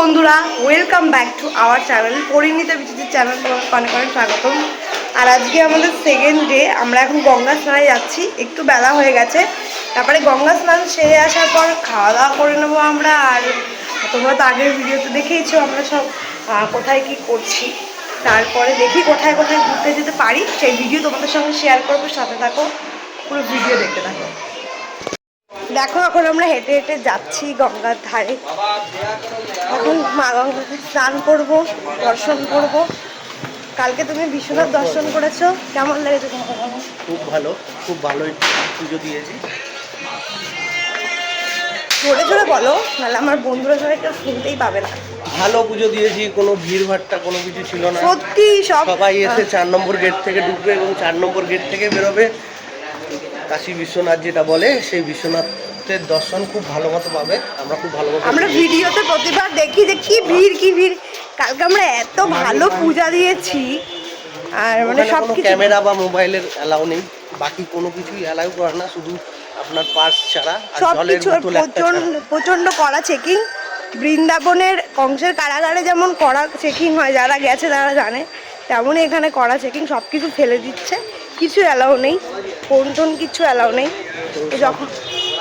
বন্ধুরা, welcome back to our channel Parineeta বিচিত্র channel. অনেক অনেক স্বাগতম। আর আজকে আমাদের সেকেন্ড ডে। আমরা এখন গঙ্গা স্নানে যাচ্ছি, একটু বেলা হয়ে গেছে। তারপরে গঙ্গা স্নান সেরে আসার পর খাওয়া দাওয়া করে নেবো আমরা। আর তোমরা তো আগের ভিডিওতে দেখেইছো আমরা সব কোথায় কি করছি। তারপরে দেখি কোথায় কোথায় ঘুরতে যেতে পারি, সেই ভিডিও তোমাদের সঙ্গে শেয়ার করবো। সাথে থাকো, পুরো ভিডিও দেখতে থাকো। দেখো এখন আমরা হেঁটে হেঁটে যাচ্ছি গঙ্গার ধারে। এখন মা গঙ্গাকে স্নান করবো, দর্শন করব। কালকে তুমি বিশ্বনাথ দর্শন করেছো, কেমন লেগেছে তোমার? খুব ভালো, খুব ভালোই পুজো দিয়েছি। জোরে জোরে বলো, নাহলে আমার বন্ধুরা সবাই কেউ শুনতেই পাবে না। ভালো পুজো দিয়েছি, কোনো ভিড়ভাট্টা কোনো কিছু ছিল না। সত্যি সবাই এসে 4 নম্বর গেট থেকে ঢুকবে এবং 4 নম্বর গেট থেকে বেরোবে। কাশী বিশ্বনাথ যেটা বলে, সেই বিশ্বনাথের দর্শন খুব ভালো মতো পাবে। আমরা খুব ভালো মতো, আমরা ভিডিওতে প্রতিবার দেখি যে কি ভিড়। কালকে আমরা এত ভালো পূজা দিয়েছি। আর মানে সব কিছু ক্যামেরা বা মোবাইলের অ্যালাউ নেই, বাকি কোনো কিছুই অ্যালাউ করে না, শুধু আপনার পার্স ছাড়া আর জলের বোতল একটা ছাড়া। প্রচণ্ড কড়া চেকিং। বৃন্দাবনের কংসের কারাগারে যেমন কড়া চেকিং হয়, যারা গেছে তারা জানে, তেমনই এখানে কড়া চেকিং। সব কিছু ফেলে দিচ্ছে, কিছু অ্যালাউ নেই, ফোন কিছু অ্যালাউ নেই। যখন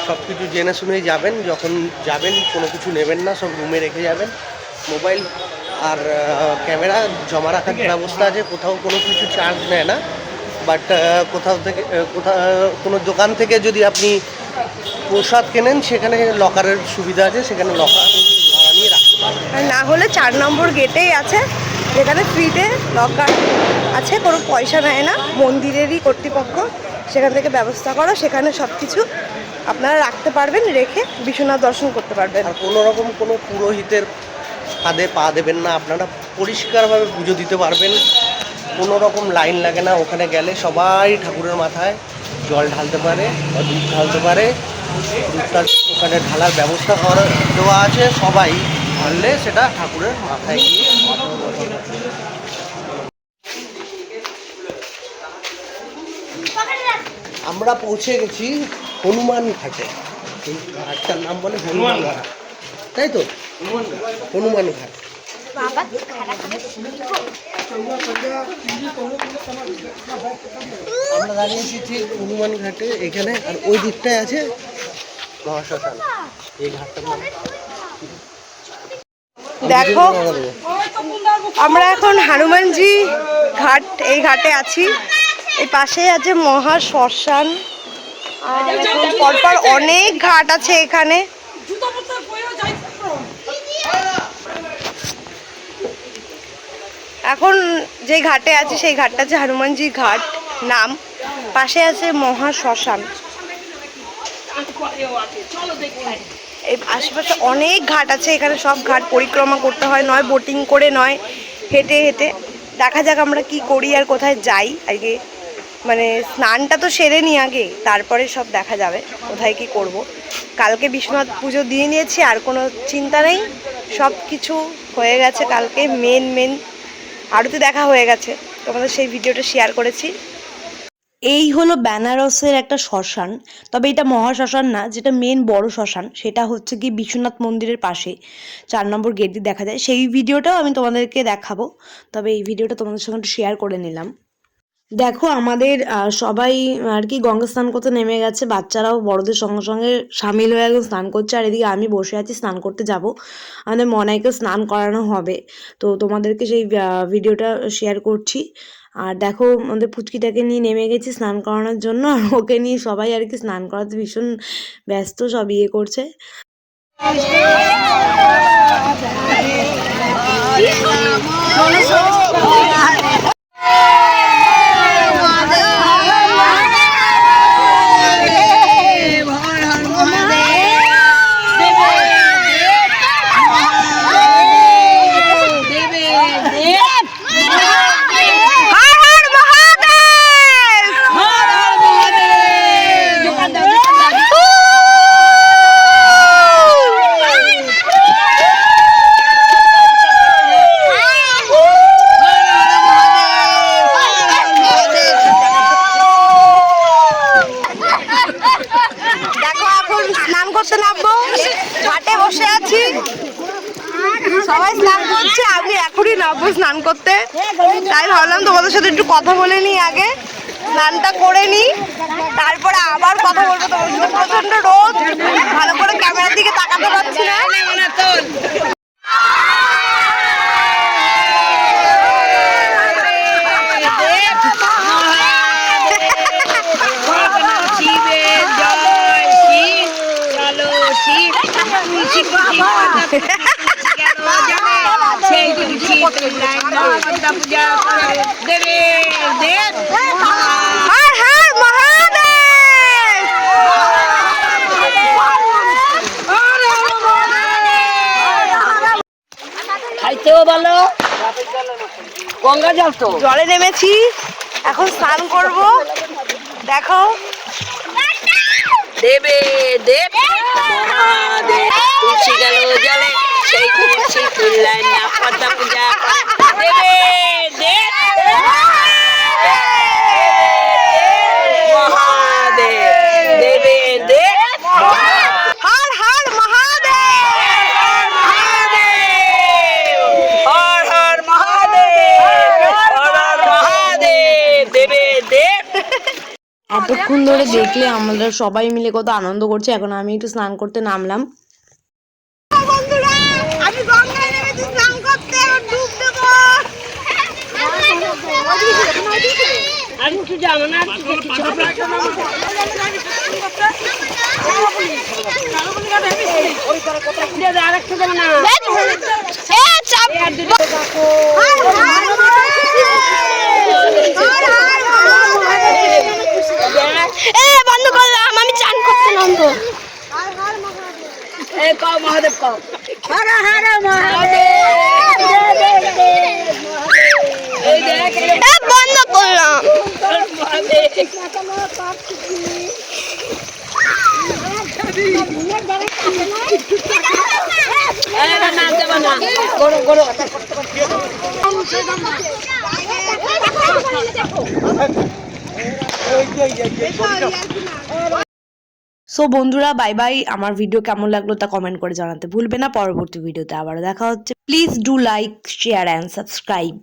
সব কিছু জেনে শুনেই যাবেন, যখন যাবেন কোনো কিছু নেবেন না, সব রুমে রেখে যাবেন। মোবাইল আর ক্যামেরা জমা রাখার ব্যবস্থা আছে, কোথাও কোনো কিছু চার্জ নেয় না। বাট কোথাও কোনো দোকান থেকে যদি আপনি প্রসাদ কেনেন, সেখানে লকারের সুবিধা আছে, সেখানে লকার ভাড়া নিয়ে রাখতে পারবেন। আর না হলে 4 নম্বর গেটেই আছে, যেখানে ফ্রিতে লকার আছে, কোনো পয়সা নেয় না, মন্দিরেরই কর্তৃপক্ষ সেখান থেকে ব্যবস্থা করো। সেখানে সব কিছু আপনারা রাখতে পারবেন, রেখে বিশ্বনাথ দর্শন করতে পারবেন। আর কোনো রকম কোনো পুরোহিতের ফাঁদে পা দেবেন না, আপনারা পরিষ্কারভাবে পুজো দিতে পারবেন। কোনো রকম লাইন লাগে না। ওখানে গেলে সবাই ঠাকুরের মাথায় জল ঢালতে পারে বা দুধ ঢালতে পারে। দুধটা ওখানে ঢালার ব্যবস্থা দেওয়া আছে, সবাই ঢাললে সেটা ঠাকুরের মাথায় গিয়ে। আমরা পৌঁছে গেছি হনুমান ঘাটে। এই ঘাটটার নাম বলে হনুমান ঘাট, তাই তো? হনুমান ঘাট। আমরা দাঁড়িয়েছি ঠিক হনুমান ঘাটে এখানে, আর ওই দিকটায় আছে মহাশ্মশান। এই ঘাটটার নাম দেখো, আমরা এখন হনুমানজি ঘাট, এই ঘাটে আছি। এই পাশেই আছে মহাশ্মশান। আর পরপর অনেক ঘাট আছে এখানে। এখন যে ঘাটে আছে সেই ঘাটটা আছে হনুমানজি ঘাট নাম। পাশে আছে মহাশ্মশান। এই আশেপাশে অনেক ঘাট আছে, এখানে সব ঘাট পরিক্রমা করতে হয়, নয় বোটিং করে, নয় হেঁটে হেঁটে। দেখা যাক আমরা কি করি আর কোথায় যাই। আগে মানে স্নানটা তো সেরে নিই আগে, তারপরে সব দেখা যাবে কোথায় কি করব। কালকে বিশ্বনাথ পুজো দিয়ে নিয়েছি, আর কোনো চিন্তা নেই, সব কিছু হয়ে গেছে। কালকে মেন আরতি দেখা হয়ে গেছে, তোমাদের সেই ভিডিওটা শেয়ার করেছি। এই হলো বেনারসের একটা শ্মশান, তবে এটা মহাশ্মশান না। যেটা মেন বড় শ্মশান সেটা হচ্ছে কি বিশ্বনাথ মন্দিরের পাশে 4 নম্বর গেট দিয়ে দেখা যায়। সেই ভিডিওটাও আমি তোমাদেরকে দেখাবো, তবে এই ভিডিওটা তোমাদের সঙ্গে একটু শেয়ার করে নিলাম। দেখো আমাদের সবাই আর কি গঙ্গা স্নান করতে নেমে গেছে, বাচ্চারাও বড়দের সঙ্গে সঙ্গে সামিল হয়ে একদম স্নান করছে। আর এদিকে আমি বসে আছি, স্নান করতে যাব। আমাদের মনাইকে স্নান করানো হবে, তো তোমাদেরকে সেই ভিডিওটা শেয়ার করছি। আর দেখো আমাদের পুচকিটাকে নিয়ে নেমে গেছি স্নান করানোর জন্য, আর ওকে নিয়ে সবাই আর কি স্নান করাতে ভীষণ ব্যস্ত, সব ইয়ে করছে। সবাই স্নান করছে, আমি এখনই নামবো স্নান করতে। তাই ভাবলাম তোমাদের সাথে একটু কথা বলে নিই, আগে স্নানটা করে নিই, তারপরে আবার কথা বলবো তোমার সাথে। প্রচন্ড রোদ, ভালো করে ক্যামেরার দিকে তাকাতে পারছি না। হর হর মহাদেব। খাইতেও ভালো, গঙ্গা জল তো। জলে নেমেছি, এখন স্নান করব। দেখো দেবে দেব মহাদেব, তুলসী গেল জলে সেই তুলসী তুললেন না, পদ্মা পূজা করে। দেবে দেব মহাদেব, দেবে দেব হর হর মহাদেব। হর হর মহাদেব, হর হর মহাদেব, দেবে দেব। এতক্ষণ ধরে দেখলে আমরা সবাই মিলে কত আনন্দ করছি। এখন আমি একটু স্নান করতে নামলাম। বন্ধুরা, আমি গঙ্গায় নেমেছি স্নান করতে, এবার ডুব দেবো। আর কিছু যাবো না, আরেকটা যাবো না। বন্ধ করলাম, আমি চান করতে নামবো। এই কও মহাদেব কও। হর হর মহাদেব, এই দেখ বন্ধ করলাম। না দেব না, গরো গরো। সো বন্ধুরা, বাই বাই। আমার ভিডিও কেমন লাগলো তা কমেন্ট করে জানাতে ভুলবে না। পরবর্তী ভিডিওতে আবারও দেখা হচ্ছে। Please do like, share and subscribe.